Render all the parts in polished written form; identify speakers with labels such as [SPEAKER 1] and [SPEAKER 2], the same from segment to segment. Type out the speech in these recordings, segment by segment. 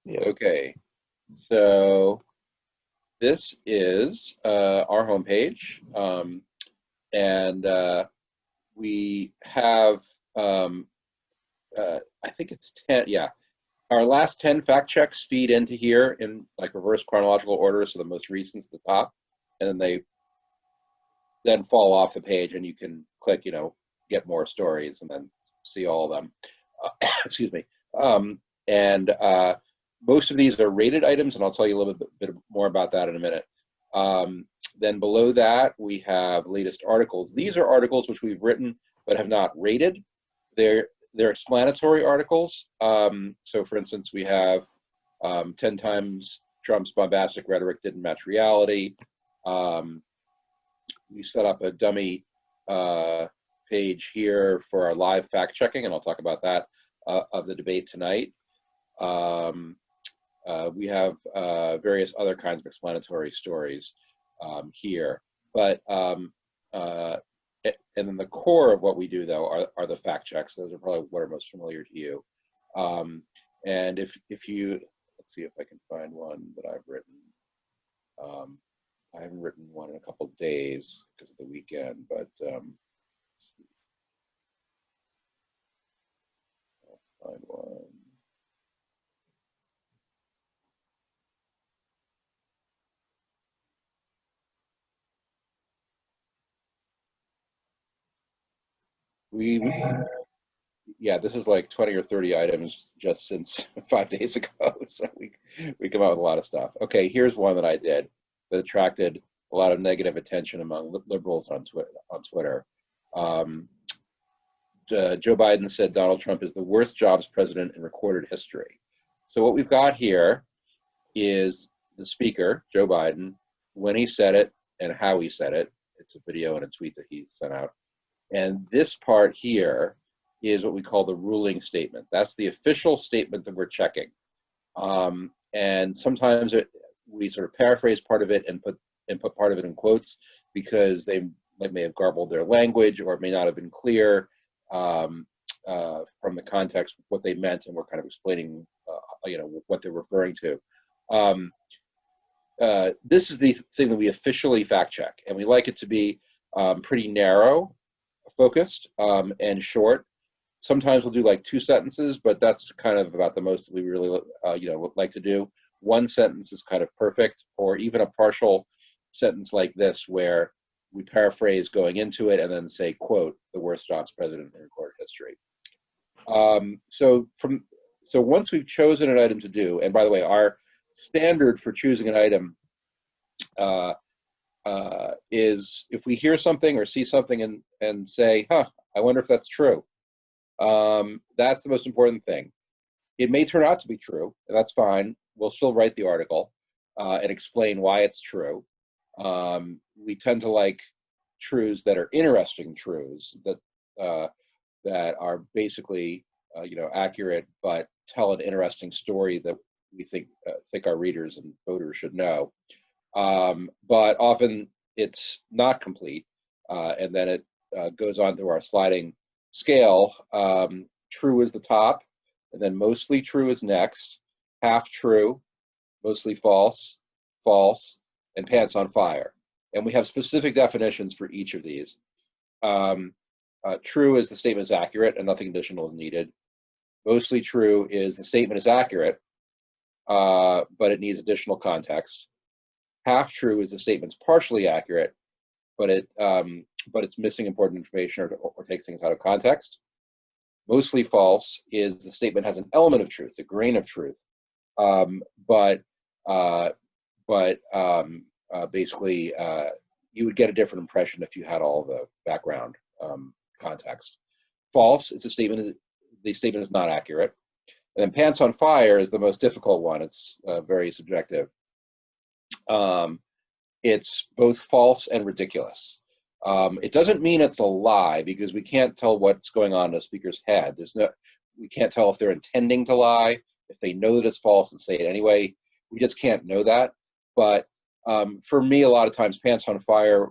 [SPEAKER 1] Yeah.
[SPEAKER 2] Okay, so this is our homepage, and we have, um, I think it's 10, yeah. Our last 10 fact checks feed into here in like reverse chronological order, so the most recent's at the top, and then they then fall off the page, and you can click, get more stories, and then see all of them. Excuse me. And most of these are rated items, and I'll tell you a little bit more about that in a minute. Um, then below that, we have latest articles. These are articles which we've written but have not rated. They're explanatory articles. So, for instance, we have 10 times Trump's bombastic rhetoric didn't match reality. Um, we set up a dummy uh, page here for our live fact checking, and I'll talk about that of the debate tonight. Um, we have various other kinds of explanatory stories here, but and then the core of what we do though are the fact checks. Those are probably what are most familiar to you. Um, and if you let's see if I can find one that I've written. Um, I haven't written one in a couple of days because of the weekend, but let's see, I'll find one. We yeah, this is like 20 or 30 items just since 5 days ago. So we come out with a lot of stuff. Okay, here's one that I did that attracted a lot of negative attention among liberals on Twitter. Um, Joe Biden said Donald Trump is the worst jobs president in recorded history. So what we've got here is the speaker, Joe Biden, when he said it and how he said it. It's a video and a tweet that he sent out. And this part here is what we call the ruling statement. That's the official statement that we're checking. And sometimes we sort of paraphrase part of it and put part of it in quotes because they may have garbled their language or it may not have been clear from the context what they meant, and we're kind of explaining, what they're referring to. Um, this is the thing that we officially fact check, and we like it to be pretty narrow focused and short. Sometimes we'll do like two sentences, but that's kind of about the most we really like to do. One sentence is kind of perfect, or even a partial sentence like this where we paraphrase going into it and then say, quote, the worst jobs president in recorded history. Um, so from so once we've chosen an item to do, and by the way, our standard for choosing an item uh, is if we hear something or see something and say, huh, I wonder if that's true. That's the most important thing. It may turn out to be true, and that's fine. We'll still write the article and explain why it's true. We tend to like truths that are interesting truths uh, that are basically accurate, but tell an interesting story that we think our readers and voters should know. But often it's not complete, and then it goes on to our sliding scale. True is the top, and then mostly true is next, half true, mostly false, false, and pants on fire. And we have specific definitions for each of these. True is the statement is accurate and nothing additional is needed. Mostly true is the statement is accurate, but it needs additional context. Half true is the statement's partially accurate, but it's missing important information or takes things out of context. Mostly false is the statement has an element of truth, a grain of truth, um, but uh, basically you would get a different impression if you had all the background context. False is a statement. The statement is not accurate. And then pants on fire is the most difficult one. It's very subjective. Um, it's both false and ridiculous. It doesn't mean it's a lie because we can't tell what's going on in a speaker's head. We can't tell if they're intending to lie, if they know that it's false and say it anyway. We just can't know that. But for me, a lot of times, pants on fire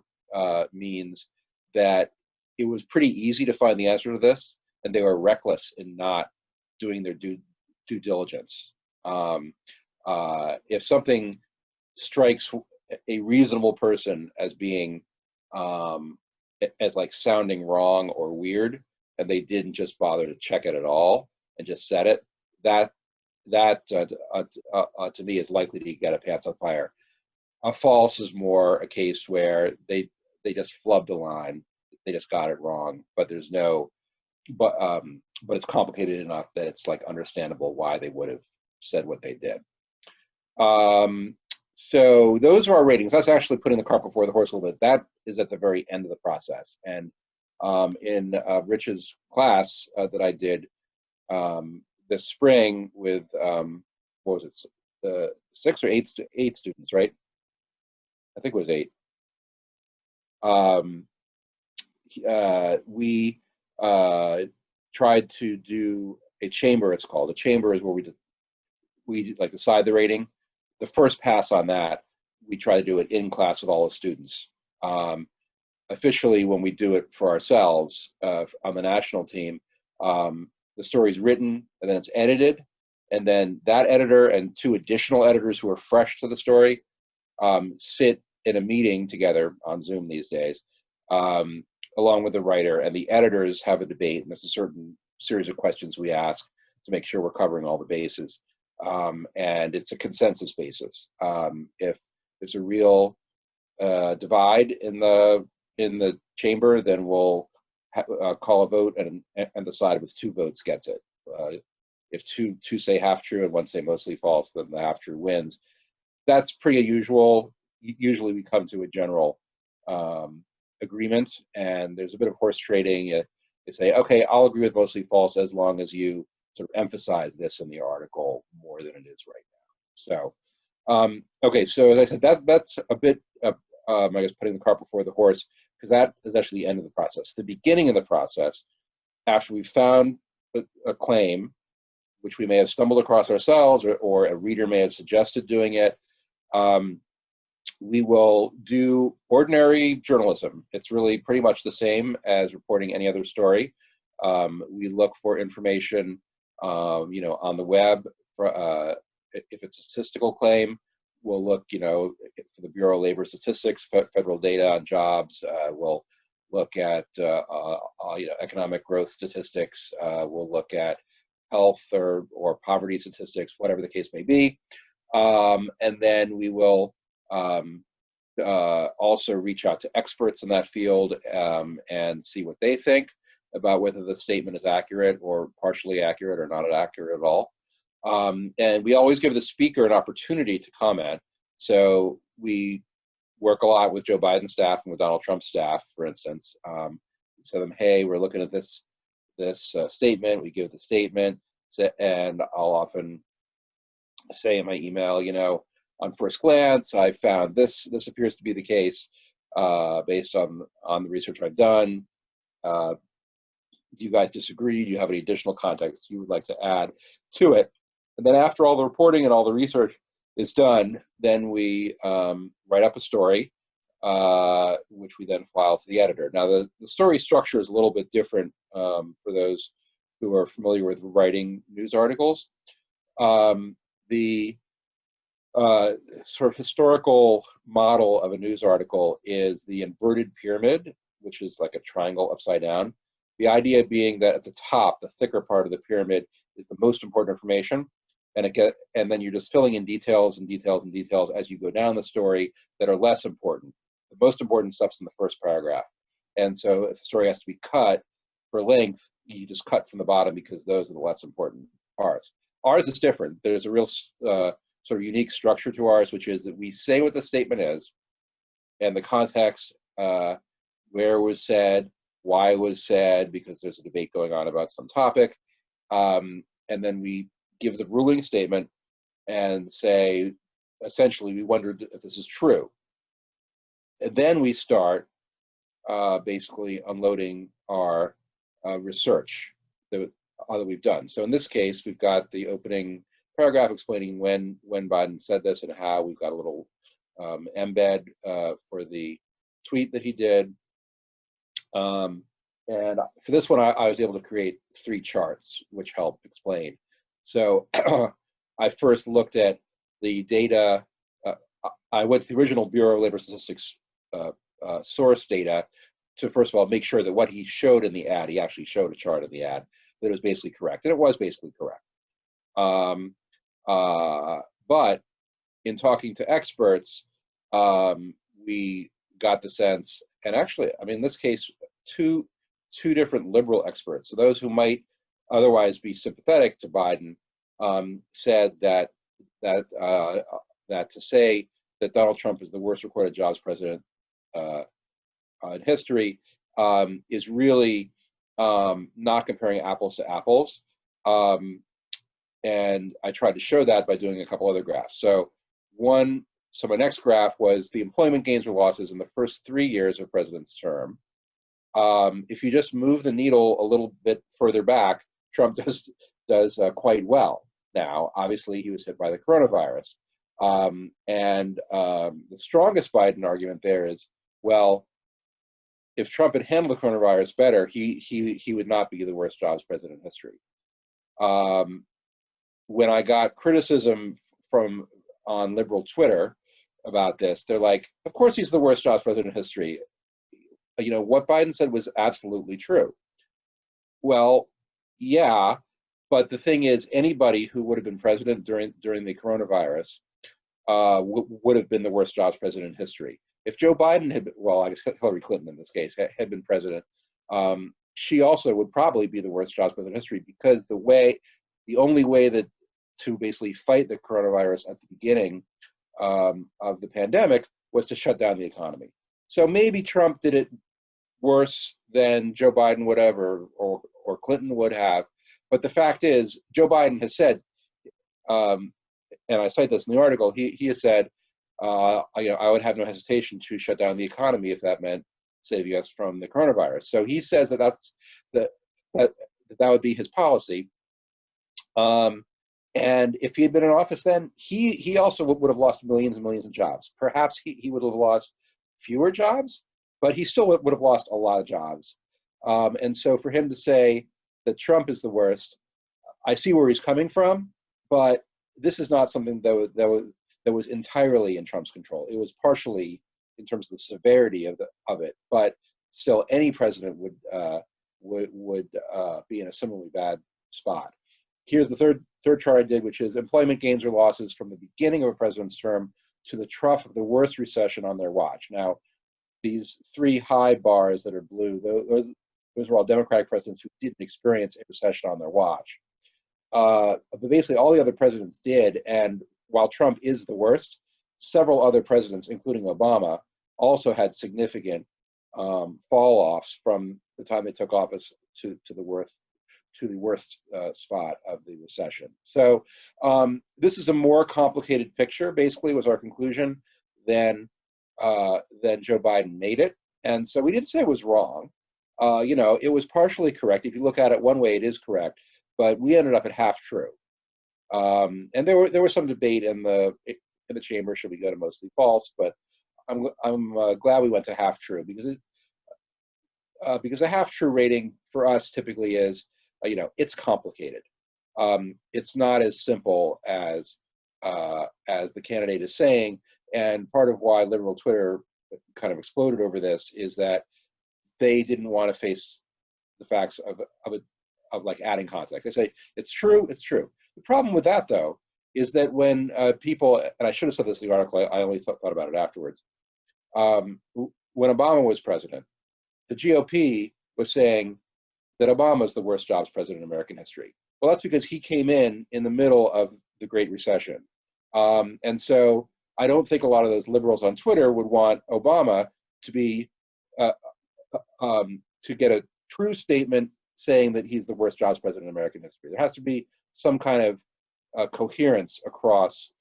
[SPEAKER 2] means that it was pretty easy to find the answer to this, and they were reckless in not doing their due diligence. If something strikes a reasonable person as being as like sounding wrong or weird, and they didn't just bother to check it at all and just said it, that to me is likely to get a pants on fire. A false is more a case where they just flubbed a line, they just got it wrong, but there's no but it's complicated enough that it's like understandable why they would have said what they did. So those are our ratings. That's actually putting the cart before the horse a little bit. That is at the very end of the process. And in Rich's class that I did this spring with what was it, 6 or 8 students, right? I think it was 8. We tried to do a chamber. It's called a chamber is where we like decide the rating. The first pass on that, we try to do it in class with all the students. Officially, when we do it for ourselves on the national team, the story's written and then it's edited, and then that editor and 2 additional editors who are fresh to the story sit in a meeting together on Zoom these days, along with the writer, and the editors have a debate, and there's a certain series of questions we ask to make sure we're covering all the bases. And it's a consensus basis. If there's a real divide in the chamber, then we'll call a vote and decide with 2 votes gets it. If two say half true and 1 say mostly false, then the half true wins. That's pretty unusual. Usually we come to a general agreement, and there's a bit of horse trading. You say, okay, I'll agree with mostly false as long as you sort of emphasize this in the article more than it is right now. So, okay, so as I said, that's a bit of, I guess, putting the cart before the horse, because that is actually the end of the process. The beginning of the process, after we've found a claim, which we may have stumbled across ourselves, or a reader may have suggested doing it, we will do ordinary journalism. It's really pretty much the same as reporting any other story. We look for information, on the web. If it's a statistical claim, we'll look, for the Bureau of Labor Statistics, federal data on jobs. We'll look at, economic growth statistics. We'll look at health or poverty statistics, whatever the case may be. And then we will also reach out to experts in that field and see what they think about whether the statement is accurate or partially accurate or not accurate at all. And we always give the speaker an opportunity to comment. So we work a lot with Joe Biden's staff and with Donald Trump's staff, for instance. We tell them, hey, we're looking at this statement. We give the statement, and I'll often say in my email, on first glance, I found this appears to be the case based on the research I've done. Do you guys disagree? Do you have any additional context you would like to add to it? And then after all the reporting and all the research is done, then we write up a story, which we then file to the editor. Now, the story structure is a little bit different for those who are familiar with writing news articles. The sort of historical model of a news article is the inverted pyramid, which is like a triangle upside down. The idea being that at the top, the thicker part of the pyramid is the most important information, and then you're just filling in details and details and details as you go down the story that are less important. The most important stuff's in the first paragraph. And so if the story has to be cut for length, you just cut from the bottom because those are the less important parts. Ours is different. There's a real sort of unique structure to ours, which is that we say what the statement is and the context, where it was said, why it was said, because there's a debate going on about some topic. And then we give the ruling statement and say, essentially, we wondered if this is true. And then we start basically unloading our research that we've done. So in this case, we've got the opening paragraph explaining when Biden said this and how. We've got a little embed for the tweet that he did. And for this one, I was able to create 3 charts, which help explain. So I first looked at the data. I went to the original Bureau of Labor Statistics source data to, first of all, make sure that what he showed in the ad, he actually showed a chart in the ad, that it was basically correct. And it was basically correct. But in talking to experts, we got the sense, and actually, I mean, in this case, two different liberal experts, so those who might otherwise be sympathetic to Biden, said that to say that Donald Trump is the worst recorded jobs president in history is really not comparing apples to apples. And I tried to show that by doing a couple other graphs. So my next graph was the employment gains or losses in the first 3 years of the president's term. If you just move the needle a little bit further back, Trump does quite well. Now, obviously, he was hit by the coronavirus. And the strongest Biden argument there is, well, if Trump had handled the coronavirus better, he would not be the worst jobs president in history. When I got criticism on liberal Twitter about this, they're like, of course he's the worst jobs president in history. You know, what Biden said was absolutely true. Well, yeah, but the thing is, anybody who would have been president during the coronavirus would have been the worst jobs president in history. If Joe Biden had been, well, I guess Hillary Clinton in this case, had been president, she also would probably be the worst jobs president in history, because the only way that to basically fight the coronavirus at the beginning of the pandemic was to shut down the economy. So maybe Trump did it worse than Joe Biden would have, or Clinton would have. But the fact is, Joe Biden has said, and I cite this in the article, he has said, I would have no hesitation to shut down the economy if that meant saving us from the coronavirus. So he says that would be his policy. And if he had been in office then, he also would have lost millions and millions of jobs. Perhaps he would have lost fewer jobs, but he still would have lost a lot of jobs. And so for him to say that Trump is the worst, I see where he's coming from, but this is not something that was entirely in Trump's control. It was partially in terms of the severity of it, but still, any president would be in a similarly bad spot. Here's the third chart I did, which is employment gains or losses from the beginning of a president's term to the trough of the worst recession on their watch. Now, these three high bars that are blue, those were all Democratic presidents who didn't experience a recession on their watch. But basically, all the other presidents did, and while Trump is the worst, several other presidents, including Obama, also had significant fall-offs from the time they took office to the worst spot of the recession. So this is a more complicated picture, basically, was our conclusion, than Joe Biden made it. And so we didn't say it was wrong. It was partially correct. If you look at it one way, it is correct, but we ended up at half true. And there was some debate in the chamber, should we go to mostly false, but I'm glad we went to half true, because a half true rating for us typically is, it's complicated. It's not as simple as the candidate is saying, and part of why liberal Twitter kind of exploded over this is that they didn't want to face the facts of like adding context. They say it's true, it's true. The problem with that, though, is that when people, and I should have said this in the article, I only thought about it afterwards. When Obama was president, the GOP was saying that Obama is the worst jobs president in American history. Well, that's because he came in the middle of the Great Recession. And so I don't think a lot of those liberals on Twitter would want Obama to be, to get a true statement saying that he's the worst jobs president in American history. There has to be some kind of coherence across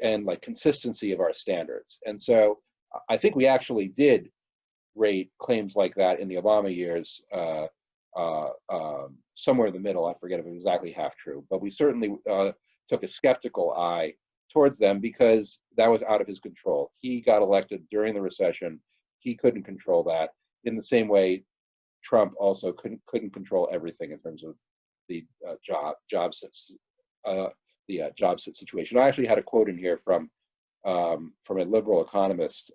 [SPEAKER 2] and like consistency of our standards. And so I think we actually did rate claims like that in the Obama years somewhere in the middle. I forget if it was exactly half true, but we certainly took a skeptical eye towards them because that was out of his control. He got elected during the recession. He couldn't control that. In the same way, Trump also couldn't control everything in terms of the jobs job situation. I actually had a quote in here from a liberal economist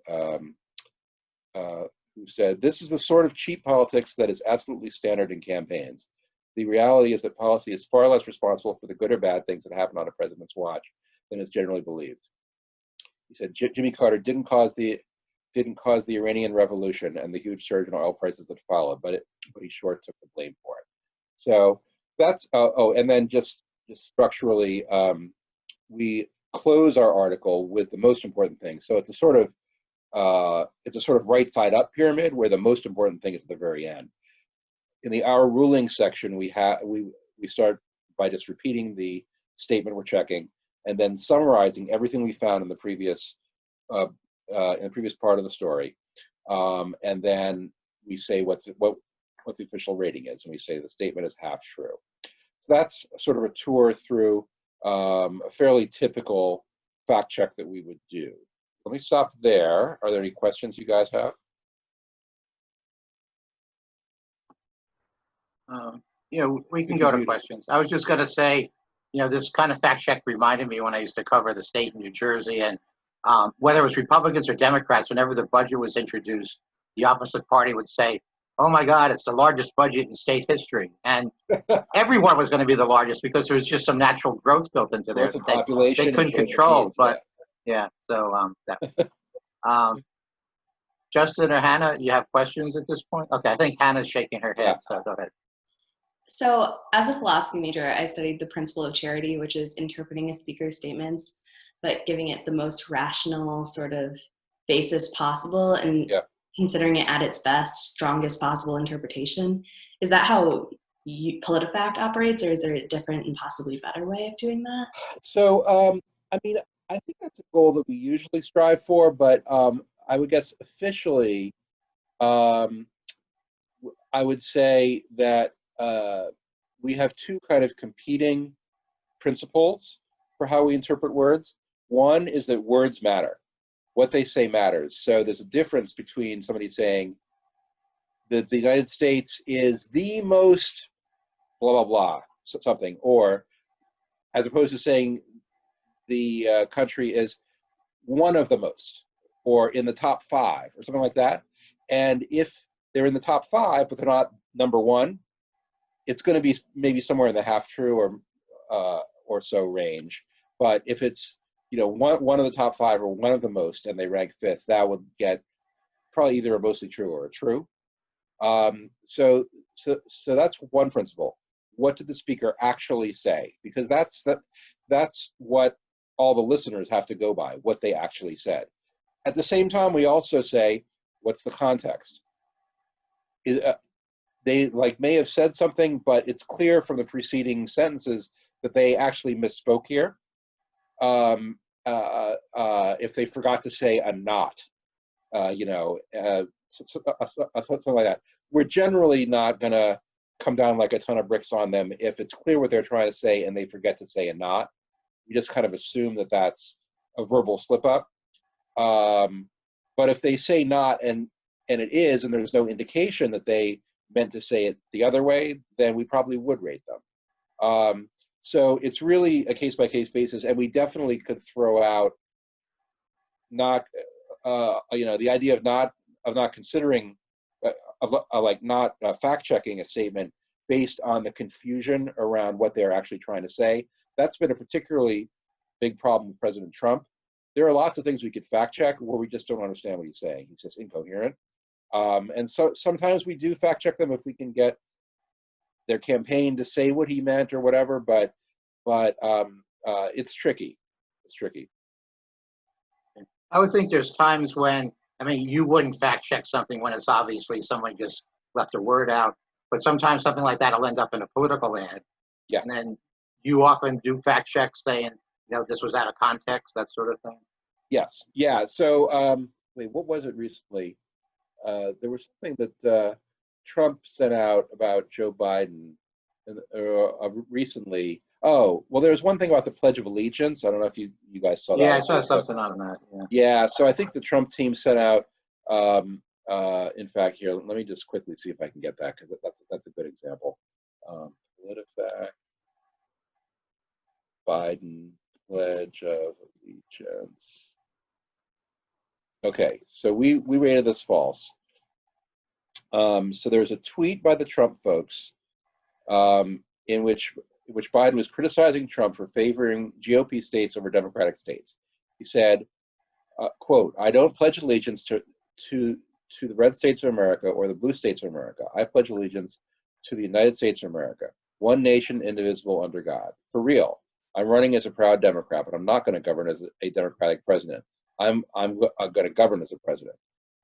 [SPEAKER 2] who said, "This is the sort of cheap politics that is absolutely standard in campaigns. The reality is that policy is far less responsible for the good or bad things that happen on a president's watch than is generally believed." He said Jimmy Carter didn't cause the Iranian Revolution and the huge surge in oil prices that followed, but he sure took the blame for it. So that's and then just structurally, we close our article with the most important thing. So it's a sort of right side up pyramid where the most important thing is at the very end. In the our ruling section, we start by just repeating the statement we're checking, and then summarizing everything we found in the previous part of the story, and then we say what the official rating is, and we say the statement is half true. So that's sort of a tour through a fairly typical fact check that we would do. Let me stop there. Are there any questions you guys have?
[SPEAKER 1] We can go to questions. I was just going to say, this kind of fact check reminded me when I used to cover the state in New Jersey, and whether it was Republicans or Democrats, whenever the budget was introduced, the opposite party would say, "Oh my God, it's the largest budget in state history." And everyone was going to be the largest because there was just some natural growth built into there that
[SPEAKER 2] population
[SPEAKER 1] they couldn't control. But yeah, so Justin or Hannah, you have questions at this point? Okay, I think Hannah's shaking her head, so go ahead.
[SPEAKER 3] So as a philosophy major, I studied the principle of charity, which is interpreting a speaker's statements, but giving it the most rational sort of basis possible and considering it at its best, strongest possible interpretation. Is that how PolitiFact operates, or is there a different and possibly better way of doing that?
[SPEAKER 2] So, I mean, I think that's a goal that we usually strive for, but I would guess officially, I would say that we have two kind of competing principles for how we interpret words. One is that words matter. What they say matters. So there's a difference between somebody saying that the United States is the most blah, blah, blah, something, or as opposed to saying the country is one of the most, or in the top 5, or something like that. And if they're in the top 5, but they're not number 1, it's going to be maybe somewhere in the half true or so range. But if it's one of the top 5 or one of the most, and they rank 5th, that would get probably either a mostly true or a true. So that's one principle. What did the speaker actually say? Because that's what all the listeners have to go by, what they actually said. At the same time, we also say, what's the context? They may have said something, but it's clear from the preceding sentences that they actually misspoke here. If they forgot to say a not, something like that, we're generally not going to come down like a ton of bricks on them if it's clear what they're trying to say and they forget to say a not. We just kind of assume that that's a verbal slip up. But if they say not and it is, and there's no indication that they meant to say it the other way, then we probably would rate them. So it's really a case-by-case basis, and we definitely could throw out not, the idea of not considering, not fact-checking a statement based on the confusion around what they're actually trying to say. That's been a particularly big problem with President Trump. There are lots of things we could fact-check where we just don't understand what he's saying. He's just incoherent. And so sometimes we do fact-check them if we can get their campaign to say what he meant or whatever, but it's tricky. It's tricky.
[SPEAKER 1] I would think there's times when, you wouldn't fact check something when it's obviously someone just left a word out, but sometimes something like that will end up in a political ad.
[SPEAKER 2] Yeah.
[SPEAKER 1] And then you often do fact checks saying, this was out of context, that sort of thing.
[SPEAKER 2] Yes. Yeah. So, what was it recently? There was something that Trump sent out about Joe Biden recently. Oh, well, there was one thing about the Pledge of Allegiance. I don't know if you guys saw that.
[SPEAKER 1] Yeah, I saw something on that.
[SPEAKER 2] Yeah. So I think the Trump team sent out. In fact, here, let me just quickly see if I can get that, because that's a good example. PolitiFact. Biden Pledge of Allegiance. Okay, so we rated this false. So there's a tweet by the Trump folks in which Biden was criticizing Trump for favoring GOP states over Democratic states. He said, quote, "I don't pledge allegiance to the red states of America or the blue states of America. I pledge allegiance to the United States of America, one nation, indivisible, under God. For real, I'm running as a proud Democrat, but I'm not going to govern as a Democratic president. I'm going to govern as a president."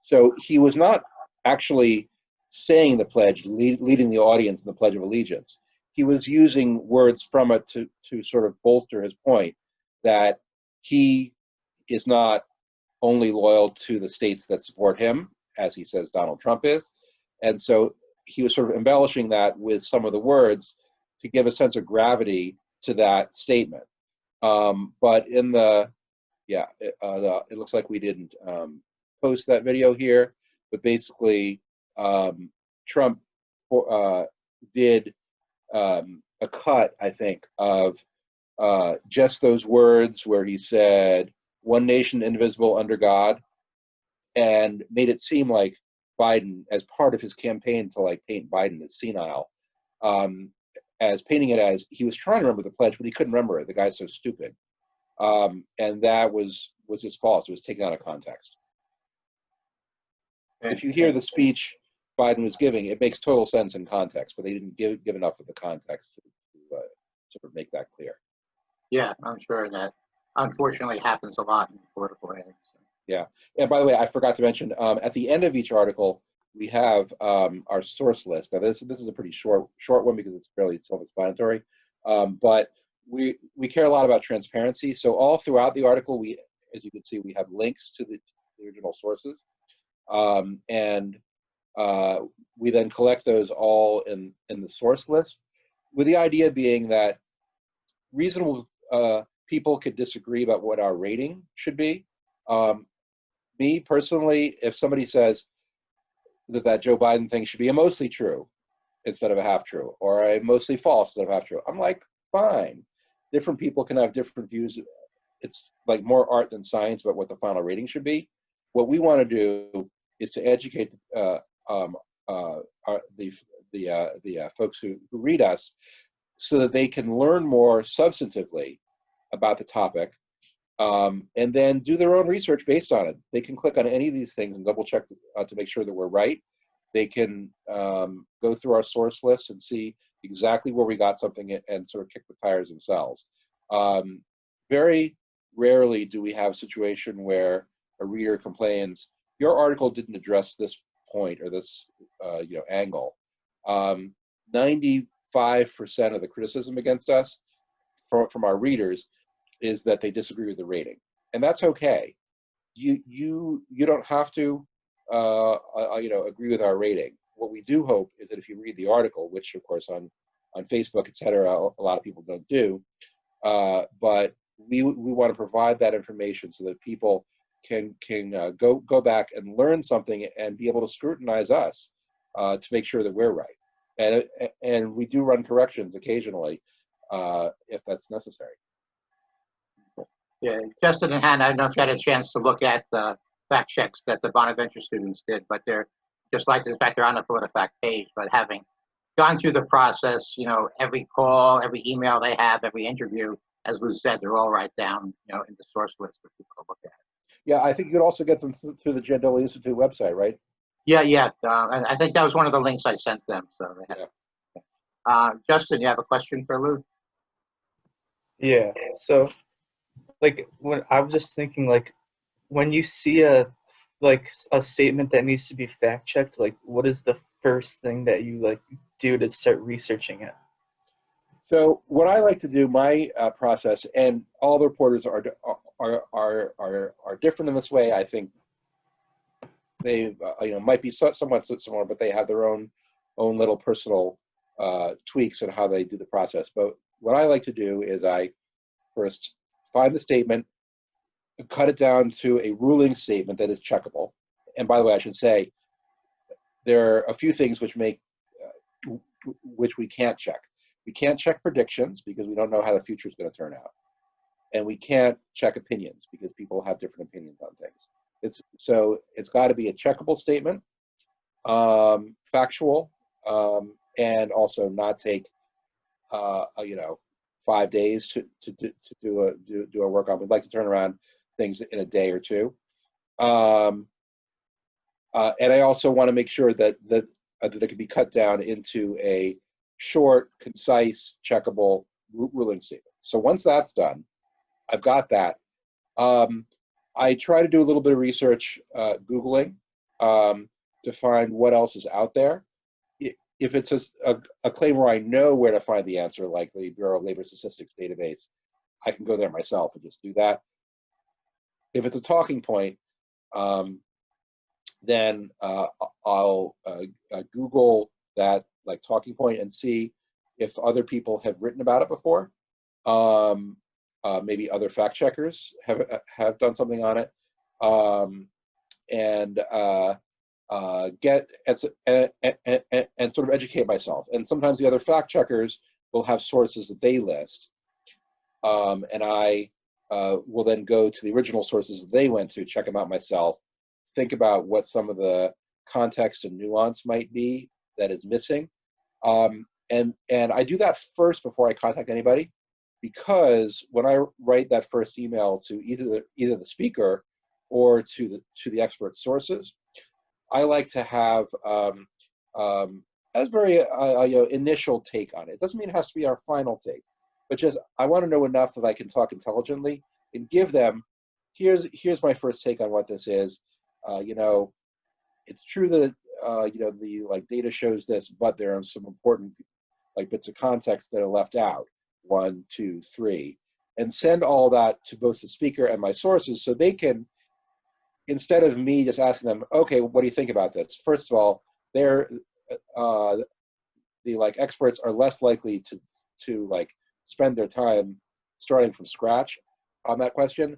[SPEAKER 2] So he was not actually saying the pledge, leading the audience in the Pledge of Allegiance. He was using words from it to sort of bolster his point that he is not only loyal to the states that support him, as he says Donald Trump is. And so he was sort of embellishing that with some of the words to give a sense of gravity to that statement. But in the, yeah, it looks like we didn't post that video here, but basically Trump did a cut, I think, of just those words where he said, "One nation, indivisible, under God," and made it seem like Biden, as part of his campaign to like paint Biden as senile, as painting it as he was trying to remember the pledge, but he couldn't remember it. The guy's so stupid. And that was just false. It was taken out of context. If you hear the speech Biden was giving, it makes total sense in context, but they didn't give enough of the context to sort of make that clear.
[SPEAKER 1] Yeah, I'm sure that unfortunately happens a lot in political ads.
[SPEAKER 2] Yeah, and by the way, I forgot to mention at the end of each article we have our source list. Now this is a pretty short one because it's fairly self-explanatory, but we care a lot about transparency. So all throughout the article, as you can see, we have links to the original sources, and we then collect those all in the source list, with the idea being that reasonable people could disagree about what our rating should be. Me personally, if somebody says that Joe Biden thing should be a mostly true instead of a half true, or a mostly false instead of half true, I'm like, fine. Different people can have different views. It's like more art than science about what the final rating should be. What we want to do is to educate the folks who read us, so that they can learn more substantively about the topic, and then do their own research based on it. They can click on any of these things and double check to make sure that we're right. They can go through our source list and see exactly where we got something and sort of kick the tires themselves. Very rarely do we have a situation where a reader complains, "Your article didn't address this point or this angle." 95% of the criticism against us from our readers is that they disagree with the rating, and that's okay. You don't have to agree with our rating. What we do hope is that if you read the article, which of course on Facebook, etc., a lot of people don't do, but we want to provide that information so that people can go back and learn something and be able to scrutinize us to make sure that we're right. And we do run corrections occasionally if that's necessary.
[SPEAKER 1] Yeah, Justin and Hannah, I don't know if you had a chance to look at the fact checks that the Bonaventure students did, but they're just like the fact they're on the PolitiFact page, but having gone through the process, every call, every email they have, every interview, as Lou said, they're all right down, in the source list for people to look at.
[SPEAKER 2] Yeah, I think you could also get them through the Jandoli Institute website, right?
[SPEAKER 1] Yeah. And I think that was one of the links I sent them. So they have. Yeah. Justin, you have a question for Lou?
[SPEAKER 4] Yeah. So, when I was just thinking, when you see a statement that needs to be fact checked, what is the first thing that you do to start researching it?
[SPEAKER 2] So what I like to do, my process, and all the reporters are different in this way. I think they might be somewhat similar, but they have their own little personal tweaks in how they do the process. But what I like to do is I first find the statement, cut it down to a ruling statement that is checkable. And by the way, I should say there are a few things which we can't check. We can't check predictions because we don't know how the future is going to turn out. And we can't check opinions because people have different opinions on things. It's got to be a checkable statement, factual, and also not take 5 days to do a work on. We'd like to turn around things in a day or two. And I also want to make sure that it can be cut down into a short, concise, checkable ruling statement. So once that's done, I've got that. I try to do a little bit of research, Googling, to find what else is out there. If it's a claim where I know where to find the answer, like the Bureau of Labor Statistics database, I can go there myself and just do that. If it's a talking point, then I'll Google that like talking point and see if other people have written about it before. Maybe other fact checkers have done something on it, and get and sort of educate myself. And sometimes the other fact checkers will have sources that they list, and I will then go to the original sources that they went to, check them out myself, think about what some of the context and nuance might be that is missing, and I do that first before I contact anybody, because when I write that first email to either the speaker or to the expert sources, I like to have a very initial take on it. It doesn't mean it has to be our final take, but just I want to know enough that I can talk intelligently and give them, here's my first take on what this is. It's true that the data shows this, but there are some important bits of context that are left out. 1, 2, 3, and send all that to both the speaker and my sources, so they can, instead of me just asking them, okay, what do you think about this? First of all, they're the experts are less likely to spend their time starting from scratch on that question.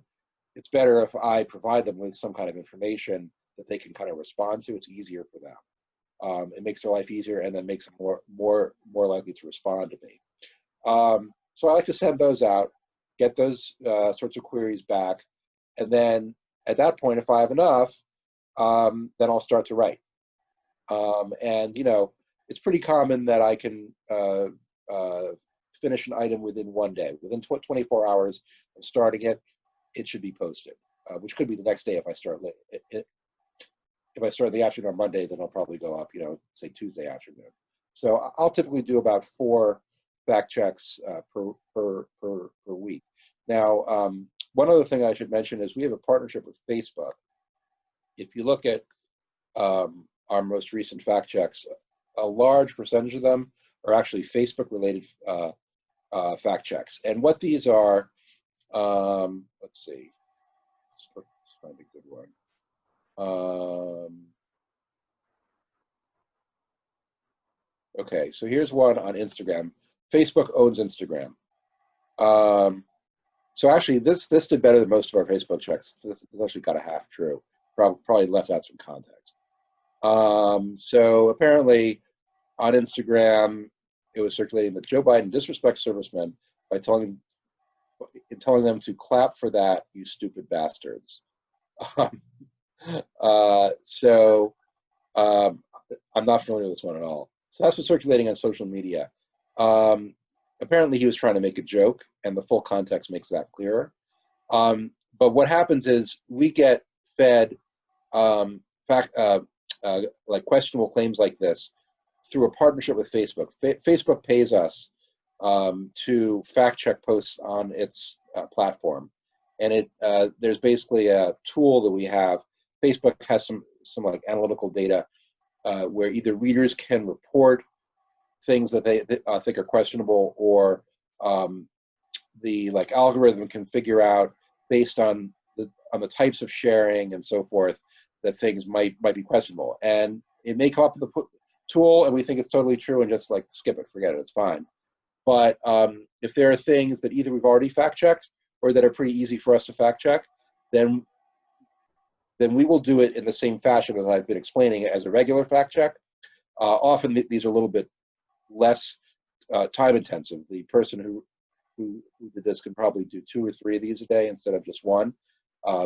[SPEAKER 2] It's better if I provide them with some kind of information that they can kind of respond to. It's easier for them. It makes their life easier, and then makes them more likely to respond to me. So I like to send those out, get those sorts of queries back, and then at that point, if I have enough, then I'll start to write. And it's pretty common that I can finish an item within 1 day. Within 24 hours of starting it, it should be posted, which could be the next day if I start late. If I start in the afternoon on Monday, then I'll probably go up, say Tuesday afternoon. So I'll typically do about 4 fact checks per week. Now, one other thing I should mention is we have a partnership with Facebook. If you look at our most recent fact checks, a large percentage of them are actually Facebook-related fact checks. And what these are, let's see, let's find a good one. Okay, so here's one on Instagram. Facebook owns Instagram. So actually, this did better than most of our Facebook checks. This actually got a half true. Probably left out some context. So apparently, on Instagram, it was circulating that Joe Biden disrespects servicemen by telling them to clap for that, you stupid bastards. I'm not familiar with this one at all. So that's what's circulating on social media. Apparently he was trying to make a joke, and the full context makes that clearer. But what happens is we get fed questionable claims like this through a partnership with Facebook. Facebook pays us to fact check posts on its platform, and there's basically a tool that we have. Facebook has some analytical data where either readers can report things that they think are questionable, or the algorithm can figure out, based on the types of sharing and so forth, that things might be questionable. And it may come up with a tool and we think it's totally true and just skip it, forget it, it's fine. But if there are things that either we've already fact checked or that are pretty easy for us to fact check, then we will do it in the same fashion as I've been explaining it as a regular fact check. Often these are a little bit less time intensive. The person who did this can probably do 2 or 3 of these a day instead of just one,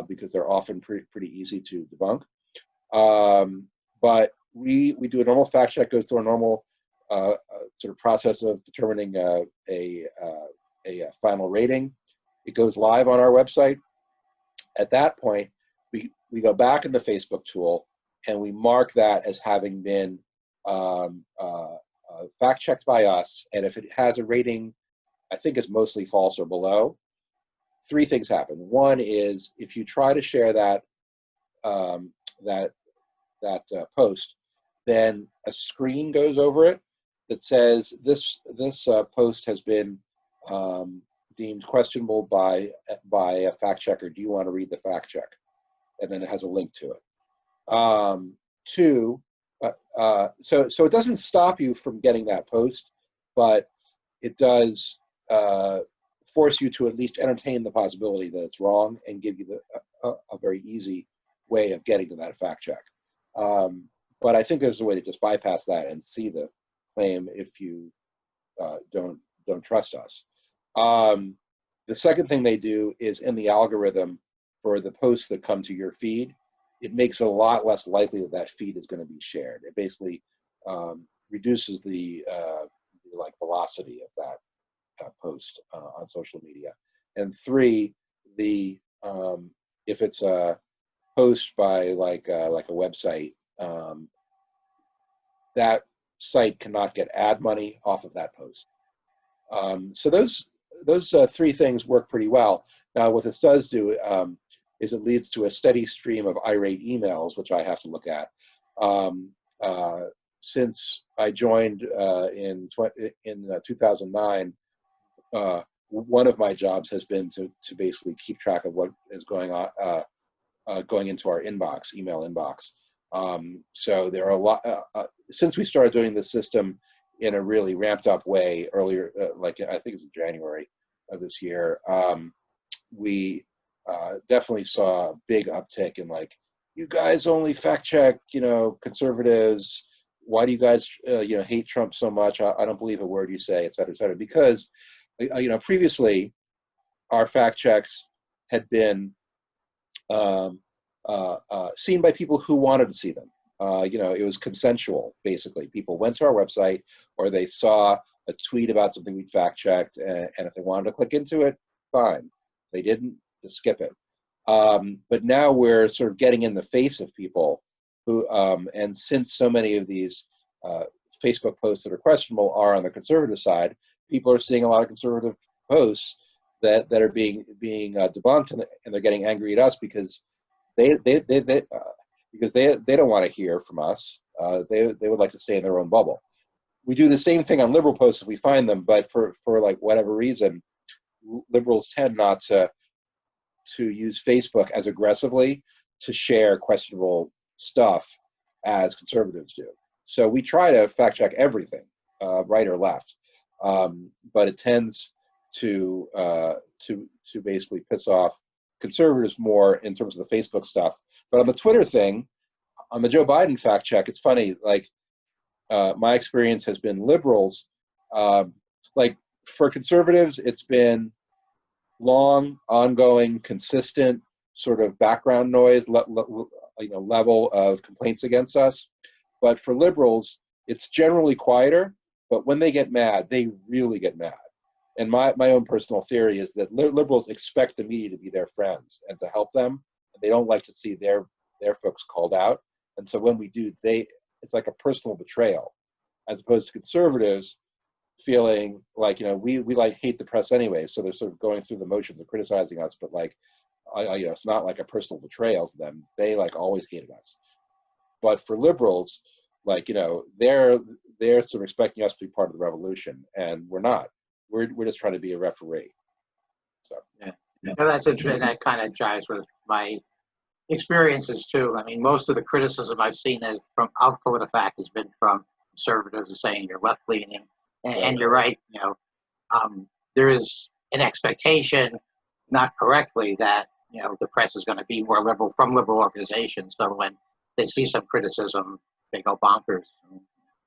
[SPEAKER 2] because they're often pretty easy to debunk. But we do a normal fact check, goes through a normal sort of process of determining a final rating. It goes live on our website. At that point, we go back in the Facebook tool and we mark that as having been fact checked by us. And if it has a rating, I think it's mostly false or below, 3 things happen. One is if you try to share that post, then a screen goes over it that says this post has been deemed questionable by a fact checker. Do you want to read the fact check? And then it has a link to it. 2, so it doesn't stop you from getting that post, but it does force you to at least entertain the possibility that it's wrong and give you a very easy way of getting to that fact check. But I think there's a way to just bypass that and see the claim if you don't trust us. The second thing they do is in the algorithm for the posts that come to your feed, it makes it a lot less likely that that feed is going to be shared. It basically reduces the velocity of that post on social media. And 3, if it's a post by like a website, that site cannot get ad money off of that post. So those 3 things work pretty well. Now, what this does do is it leads to a steady stream of irate emails, which I have to look at. Since I joined in 2009, one of my jobs has been to basically keep track of what is going on, going into our inbox, email inbox. So there are a lot, since we started doing this system in a really ramped up way earlier, like I think it was January of this year, we definitely saw a big uptick in like, you guys only fact check, conservatives. Why do you guys, hate Trump so much? I don't believe a word you say, et cetera, because, previously our fact checks had been seen by people who wanted to see them. It was consensual, basically. People went to our website or they saw a tweet about something we fact checked, and if they wanted to click into it, fine. They didn't, just skip it. But now we're sort of getting in the face of people who, and since so many of these Facebook posts that are questionable are on the conservative side, people are seeing a lot of conservative posts that are being debunked, and they're getting angry at us because they don't want to hear from us. They would like to stay in their own bubble. We do the same thing on liberal posts if we find them, but for like whatever reason, liberals tend not to use Facebook as aggressively to share questionable stuff as conservatives do. So we try to fact check everything, right or left, but it tends to basically piss off conservatives more in terms of the Facebook stuff. But on the Twitter thing, on the Joe Biden fact check, it's funny, like my experience has been liberals, like for conservatives, it's been long, ongoing, consistent sort of background noise, level of complaints against us. But for liberals, it's generally quieter, but when they get mad, they really get mad. And my own personal theory is that liberals expect the media to be their friends and to help them. And they don't like to see their folks called out. And so when we do, it's like a personal betrayal, as opposed to conservatives feeling like, we like hate the press anyway. So they're sort of going through the motions of criticizing us, but like, it's not like a personal betrayal to them. They like always hated us. But for liberals, like, they're sort of expecting us to be part of the revolution, and we're not. We're just trying to be a referee. So
[SPEAKER 1] yeah, that's interesting. That kind of jives with my experiences too. I mean, most of the criticism I've seen of PolitiFact has been from conservatives who saying you're left leaning, and you're right. There is an expectation, not correctly, that the press is going to be more liberal from liberal organizations. So when they see some criticism, they go bonkers.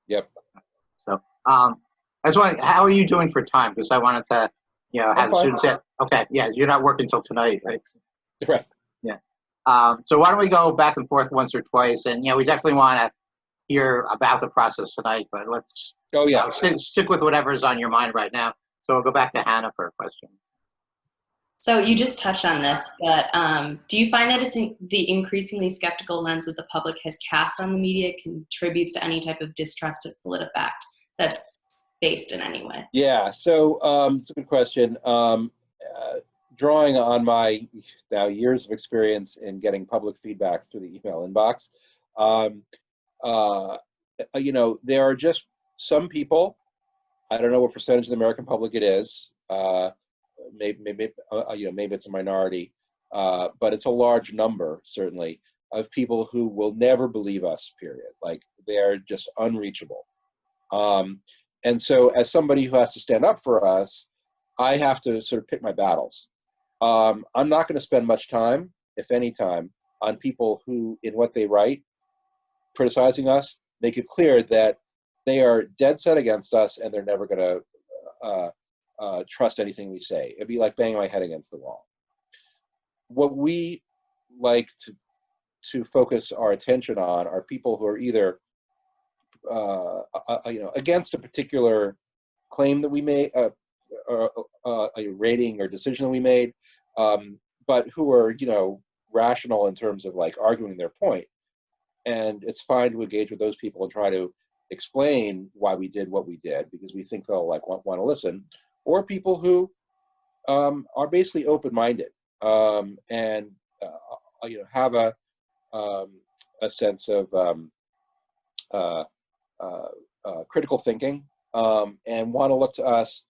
[SPEAKER 2] Yep.
[SPEAKER 1] So I just want, how are you doing for time? Because I wanted to,
[SPEAKER 2] I'm
[SPEAKER 1] have the
[SPEAKER 2] fine.
[SPEAKER 1] students say, okay, yeah, you're not working till tonight, right?
[SPEAKER 2] Right.
[SPEAKER 1] Yeah. So why don't we go back and forth once or twice? And, we definitely want to hear about the process tonight, but let's
[SPEAKER 2] Oh, yeah.
[SPEAKER 1] stick with whatever's on your mind right now. So we'll go back to Hannah for a question.
[SPEAKER 3] So you just touched on this, but do you find that the increasingly skeptical lens that the public has cast on the media contributes to any type of distrust of PolitiFact that's based in any way?
[SPEAKER 2] Yeah, so it's a good question. Drawing on my now years of experience in getting public feedback through the email inbox, there are just some people, I don't know what percentage of the American public it is, maybe it's a minority, but it's a large number, certainly, of people who will never believe us, period. Like, they're just unreachable. And so as somebody who has to stand up for us, I have to sort of pick my battles. I'm not going to spend much time, if any time, on people who, in what they write, criticizing us, make it clear that they are dead set against us and they're never going to trust anything we say. It'd be like banging my head against the wall. What we like to focus our attention on are people who are either against a particular claim that we made, a rating or decision that we made, but who are, rational in terms of like arguing their point. And it's fine to engage with those people and try to explain why we did what we did, because we think they'll want to listen. Or people who are basically open-minded and have a sense of critical thinking and want to look to us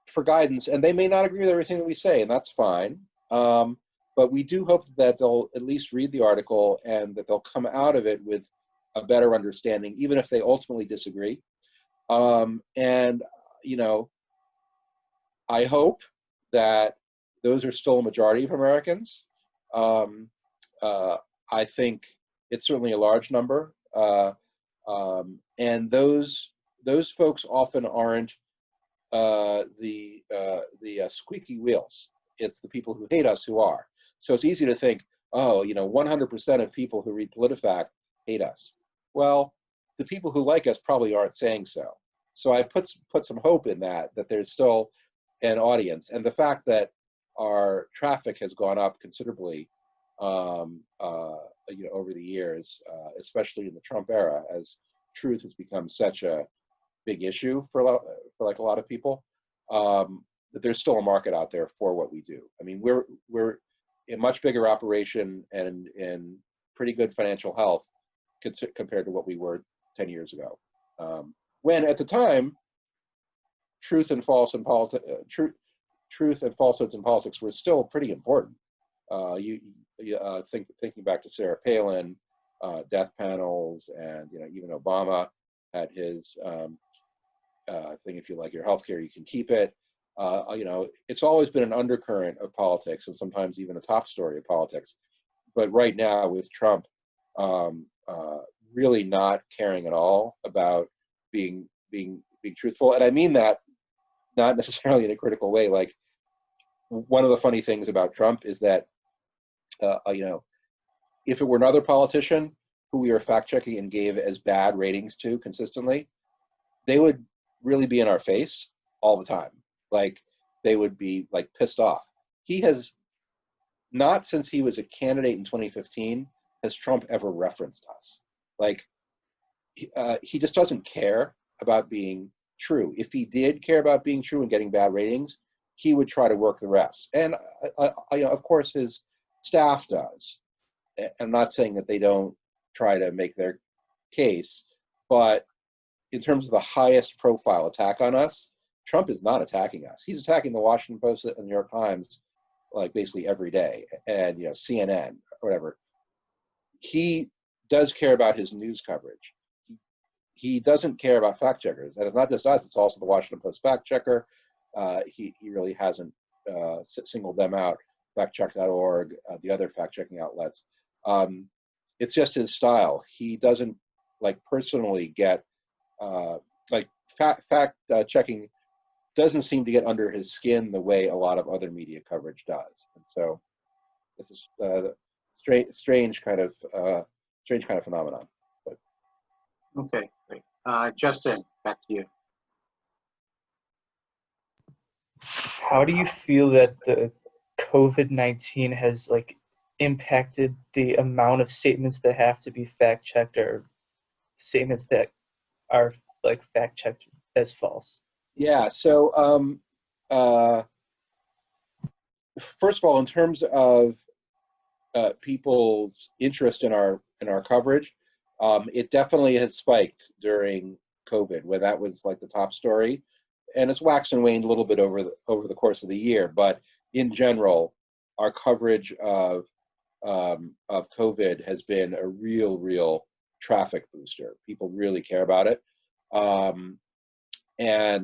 [SPEAKER 2] for guidance. And they may not agree with everything that we say, and that's fine. But we do hope that they'll at least read the article and that they'll come out of it with a better understanding, even if they ultimately disagree. I hope that those are still a majority of Americans. I think it's certainly a large number. And those folks often aren't the squeaky wheels. It's the people who hate us who are. So it's easy to think, 100% of people who read PolitiFact hate us. Well, the people who like us probably aren't saying so. So I put some hope in that there's still an audience. And the fact that our traffic has gone up considerably over the years, especially in the Trump era, as truth has become such a big issue for a lot of people, that there's still a market out there for what we do. I mean, we're a much bigger operation and in pretty good financial health compared to what we were 10 years ago. When at the time, truth and falsehoods in politics were still pretty important. Thinking back to Sarah Palin, death panels, and even Obama had his thing: if you like your healthcare, you can keep it. It's always been an undercurrent of politics, and sometimes even a top story of politics. But right now, with Trump really not caring at all about being truthful, and I mean that not necessarily in a critical way. Like, one of the funny things about Trump is that if it were another politician who we were fact checking and gave as bad ratings to consistently, they would really be in our face all the time. Like, they would be like pissed off. He has not, since he was a candidate in 2015, has Trump ever referenced us. Like, he just doesn't care about being true. If he did care about being true and getting bad ratings, he would try to work the refs. And of course his staff does. I'm not saying that they don't try to make their case, but in terms of the highest profile attack on us, Trump is not attacking us. He's attacking the Washington Post and the New York Times like basically every day, and CNN or whatever. He does care about his news coverage. He doesn't care about fact checkers, and it's not just us, it's also the Washington Post fact checker. He really hasn't singled them out, factcheck.org, the other fact-checking outlets. It's just his style. He doesn't personally get fact checking doesn't seem to get under his skin the way a lot of other media coverage does, and so this is strange kind of phenomenon. But
[SPEAKER 1] Okay, great. Justin, back to you.
[SPEAKER 4] How do you feel that the COVID-19 has like impacted the amount of statements that have to be fact-checked or statements that are like fact-checked as false?
[SPEAKER 2] yeah, so first of all, in terms of people's interest in our coverage, it definitely has spiked during COVID, when that was like the top story, and it's waxed and waned a little bit over the course of the year. But in general, our coverage of COVID has been a real traffic booster. People really care about it, and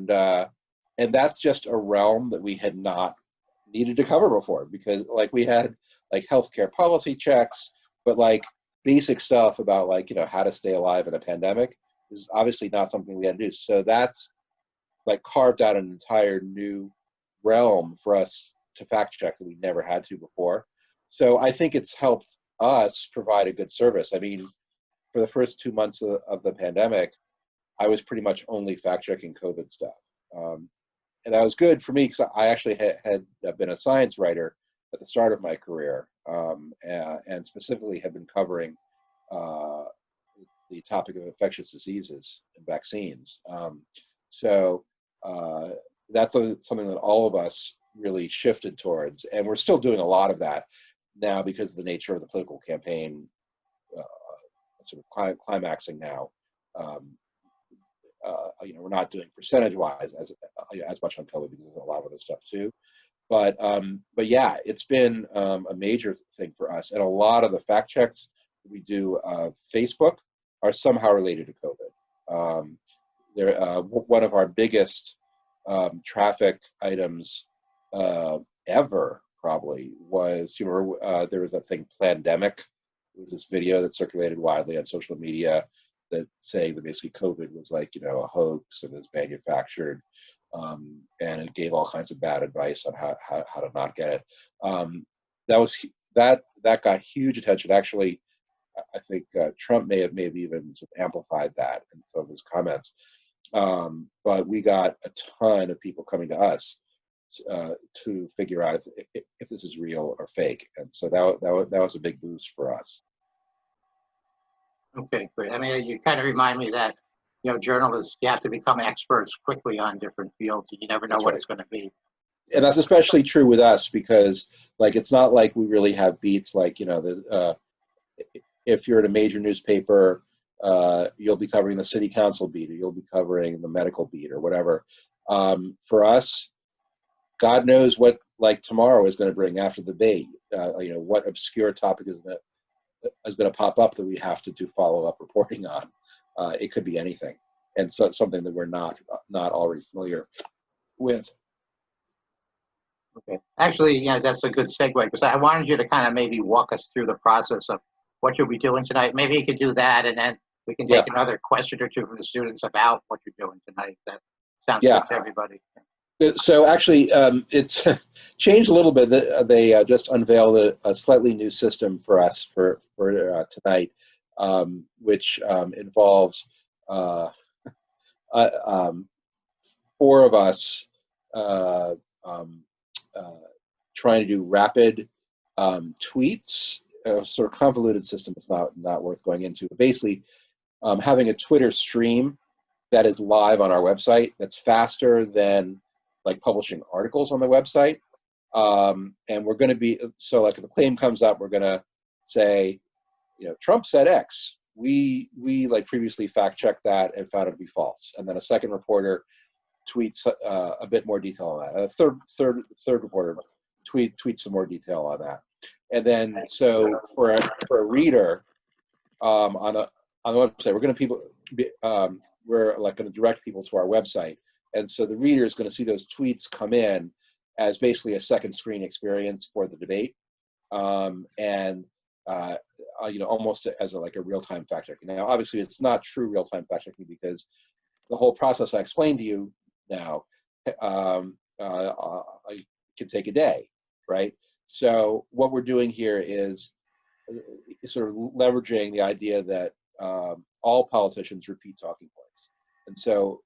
[SPEAKER 2] that's just a realm that we had not needed to cover before, because like we had like healthcare policy checks, but like basic stuff about like, you know, how to stay alive in a pandemic is obviously not something we had to do. So that's like carved out an entire new realm for us to fact check that we never had to before. So I think it's helped us provide a good service. I mean, for the first 2 months of the pandemic, I was pretty much only fact checking COVID stuff. And that was good for me because I actually had been a science writer at the start of my career, and specifically had been covering the topic of infectious diseases and vaccines. So that's something that all of us really shifted towards, and we're still doing a lot of that now because of the nature of the political campaign, sort of climaxing now. You know, we're not doing percentage-wise as much on COVID because there's a lot of other stuff too. But yeah, it's been a major thing for us, and a lot of the fact checks we do Facebook are somehow related to COVID. They're one of our biggest traffic items ever, probably, was, you know, there was a thing, Plandemic. It was this video that circulated widely on social media that saying that basically COVID was like, you know, a hoax and was manufactured, and it gave all kinds of bad advice on how to not get it. That got huge attention. Actually, I think Trump may have even sort of amplified that in some of his comments. But we got a ton of people coming to us to figure out if this is real or fake, and so that was a big boost for us.
[SPEAKER 1] Okay, great. I mean, you kind of remind me that, you know, journalists, you have to become experts quickly on different fields, and you never know
[SPEAKER 2] That's
[SPEAKER 1] what
[SPEAKER 2] right.
[SPEAKER 1] it's going to be.
[SPEAKER 2] And that's especially true with us because, like, it's not like we really have beats. Like, you know, if you're at a major newspaper, you'll be covering the city council beat, or you'll be covering the medical beat, or whatever. For us, God knows what, like, tomorrow is going to bring after the debate. You know, what obscure topic is going to pop up that we have to do follow-up reporting on. It could be anything, and so it's something that we're not already familiar with.
[SPEAKER 1] Okay. Actually, yeah, that's a good segue, because I wanted you to kind of maybe walk us through the process of what you'll be doing tonight. Maybe you could do that, and then we can take another question or two from the students about what you're doing tonight. That sounds good to everybody.
[SPEAKER 2] So actually, it's changed a little bit. They just unveiled a slightly new system for us for tonight, which involves 4 of us trying to do rapid tweets. A sort of convoluted system is not worth going into. But basically, having a Twitter stream that is live on our website that's faster than like publishing articles on the website, and we're going to be, so like if a claim comes up, we're going to say, you know, Trump said X. We like previously fact checked that and found it to be false, and then a second reporter tweets a bit more detail on that. A third reporter tweets some more detail on that, and then so for a reader on the website, we're like going to direct people to our website. And so the reader is going to see those tweets come in as basically a second screen experience for the debate, and you know, almost as like a real-time fact checking. Now, obviously, it's not true real-time fact checking because the whole process I explained to you now can take a day, right? So what we're doing here is sort of leveraging the idea that all politicians repeat talking points. And so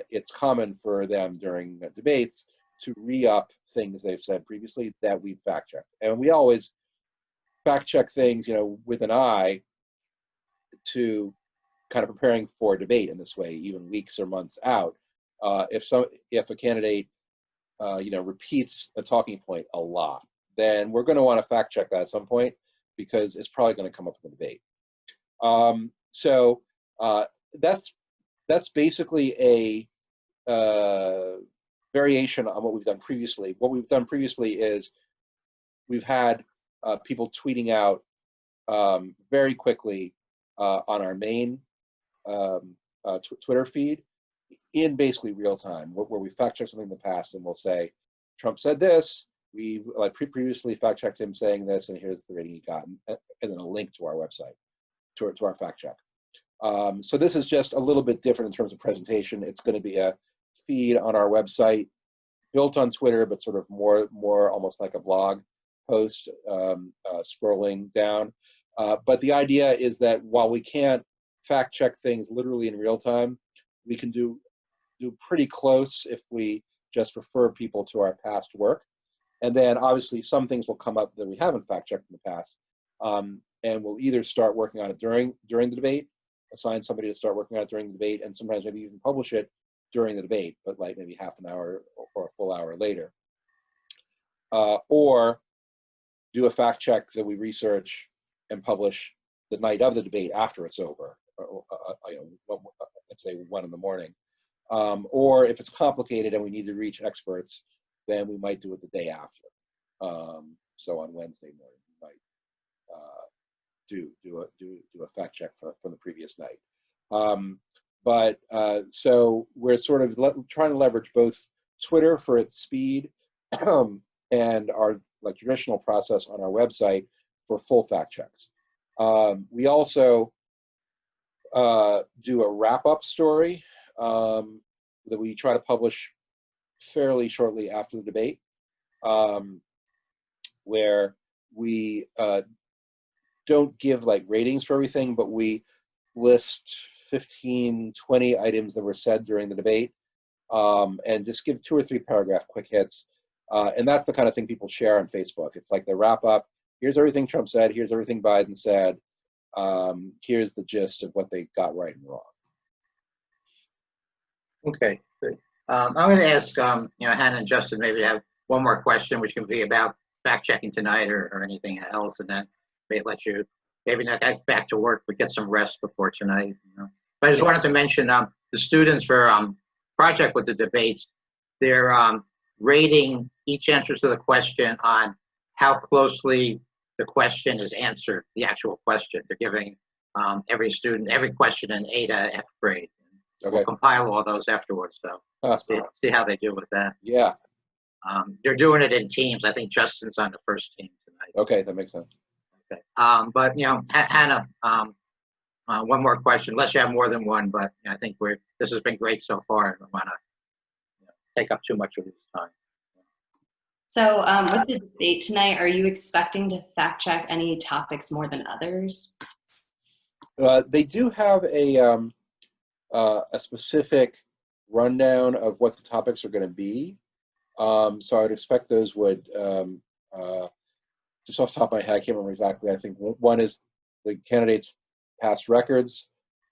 [SPEAKER 2] it's common for them during debates to re-up things they've said previously that we've fact-checked. And we always fact-check things, with an eye to kind of preparing for a debate in this way, even weeks or months out. If a candidate, repeats a talking point a lot, then we're going to want to fact-check that at some point because it's probably going to come up in the debate. So that's basically a variation on what we've done previously. What we've done previously is we've had people tweeting out very quickly on our main Twitter feed in basically real time, where we fact check something in the past and we'll say, Trump said this, we previously fact checked him saying this, and here's the rating he got, and then a link to our website, to our fact check. So this is just a little bit different in terms of presentation. It's going to be a feed on our website, built on Twitter, but sort of more almost like a blog post, scrolling down. But the idea is that while we can't fact check things literally in real time, we can do pretty close if we just refer people to our past work. And then obviously some things will come up that we haven't fact checked in the past. And we'll either start working on it during the debate, assign somebody to start working on it during the debate, and sometimes maybe even publish it during the debate, but like maybe half an hour or a full hour later. Or do a fact check that we research and publish the night of the debate after it's over, let's say 1 in the morning. Or if it's complicated and we need to reach experts, then we might do it the day after. So on Wednesday morning, we might do a fact check from the previous night. So we're sort of trying to leverage both Twitter for its speed and our traditional process on our website for full fact checks. We also do a wrap-up story that we try to publish fairly shortly after the debate, where we don't give ratings for everything, but we list 15, 20 items that were said during the debate, and just give 2 or 3 paragraph quick hits. And that's the kind of thing people share on Facebook. It's like the wrap up. Here's everything Trump said. Here's everything Biden said. Here's the gist of what they got right and wrong.
[SPEAKER 1] Okay, good. I'm going to ask, Hannah and Justin maybe to have one more question, which can be about fact checking tonight or anything else, and then may let you maybe not get back to work, but get some rest before tonight. But I just wanted to mention the students for project with the debates, they're rating each answer to the question on how closely the question is answered, the actual question. They're giving every student, every question an A to F grade. Okay. We'll compile all those afterwards, so see how they do with that.
[SPEAKER 2] Yeah.
[SPEAKER 1] They're doing it in teams. I think Justin's on the first team tonight.
[SPEAKER 2] Okay, that makes sense.
[SPEAKER 1] Okay. But Hannah, one more question, unless you have more than one, but I think this has been great so far. I don't want to take up too much of this time.
[SPEAKER 3] So with the debate tonight, are you expecting to fact check any topics more than others?
[SPEAKER 2] They do have a specific rundown of what the topics are going to be. So I would expect those would, just off the top of my head, I can't remember exactly. I think one is the candidates' past records.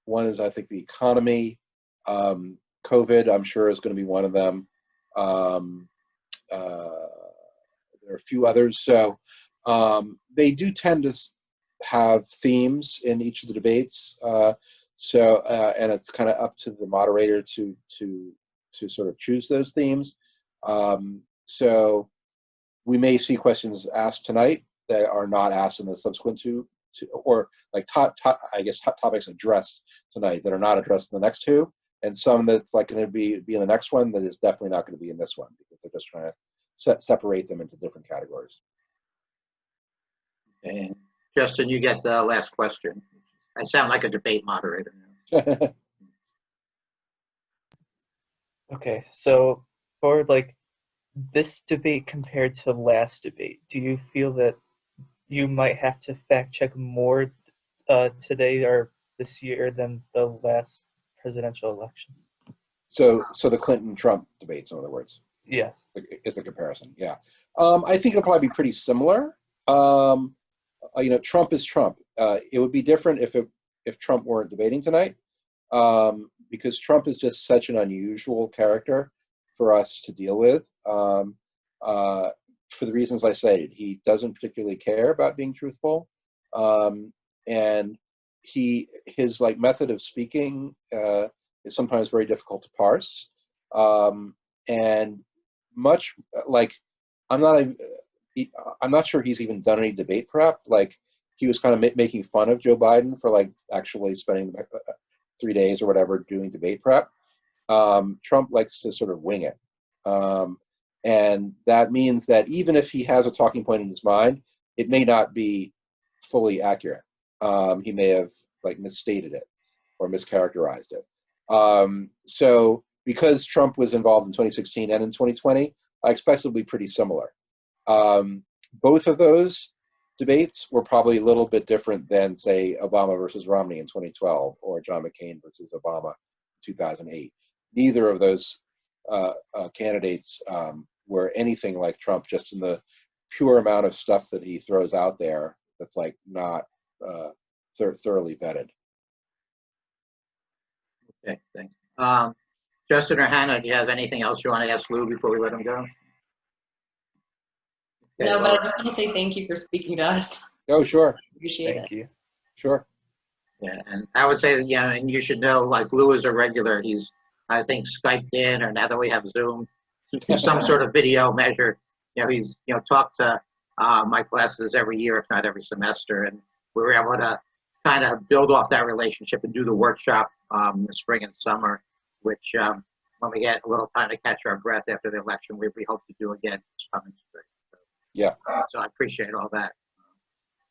[SPEAKER 2] One is, I think, the economy. COVID, I'm sure, is going to be one of them. There are a few others. So they do tend to have themes in each of the debates. And it's kind of up to the moderator to sort of choose those themes. So we may see questions asked tonight that are not asked in the subsequent or topics addressed tonight that are not addressed in the next 2, and some that's going to be in the next one that is definitely not going to be in this one because they're just trying to separate them into different categories.
[SPEAKER 1] And Justin, you get the last question. I sound like a debate moderator now.
[SPEAKER 4] Okay, so for like this debate compared to last debate, do you feel that you might have to fact check more today or this year than the last presidential election?
[SPEAKER 2] So the Clinton-Trump debates, in other words,
[SPEAKER 4] Yes.
[SPEAKER 2] is the comparison. Yeah, I think it'll probably be pretty similar. Trump is Trump. It would be different if Trump weren't debating tonight, because Trump is just such an unusual character for us to deal with. For the reasons I cited, he doesn't particularly care about being truthful, and his like method of speaking is sometimes very difficult to parse, and much like I'm not a, I'm not sure he's even done any debate prep. Like he was kind of making fun of Joe Biden for like actually spending 3 days or whatever doing debate prep. Trump likes to sort of wing it. And that means that even if he has a talking point in his mind, it may not be fully accurate. He may have like misstated it or mischaracterized it. So because Trump was involved in 2016 and in 2020, I expect it'll be pretty similar. Both of those debates were probably a little bit different than, say, Obama versus Romney in 2012 or John McCain versus Obama in 2008. Neither of those candidates were anything like Trump, just in the pure amount of stuff that he throws out there that's like not thoroughly vetted.
[SPEAKER 1] Okay, thanks. Justin or Hannah, do you have anything else you want to ask Lou before we let him go? Okay,
[SPEAKER 3] No, but
[SPEAKER 1] well,
[SPEAKER 3] I just want to say thank you for speaking to us.
[SPEAKER 2] Oh, sure.
[SPEAKER 3] Appreciate
[SPEAKER 4] Thank
[SPEAKER 3] it.
[SPEAKER 4] you.
[SPEAKER 2] Sure.
[SPEAKER 1] yeah, and I would say, yeah, and you should know, like Lou is a regular. He's, I think, Skyped in, or now that we have Zoom, to some sort of video measure. He's, talked to my classes every year, if not every semester, and we were able to kind of build off that relationship and do the workshop in the spring and summer, which when we get a little time to catch our breath after the election, we hope to do again this coming spring.
[SPEAKER 2] Yeah.
[SPEAKER 1] So I appreciate all that.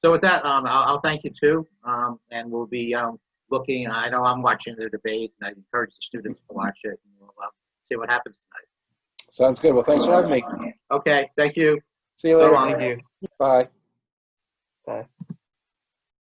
[SPEAKER 1] So with that, I'll thank you too, and we'll be looking. I know I'm watching the debate, and I encourage the students to watch it, and we'll see what happens tonight.
[SPEAKER 2] Sounds good. Well, thanks for having me.
[SPEAKER 1] Okay, thank you.
[SPEAKER 2] See you
[SPEAKER 1] So
[SPEAKER 2] later.
[SPEAKER 1] long.
[SPEAKER 4] Thank you.
[SPEAKER 2] Bye.
[SPEAKER 4] Bye.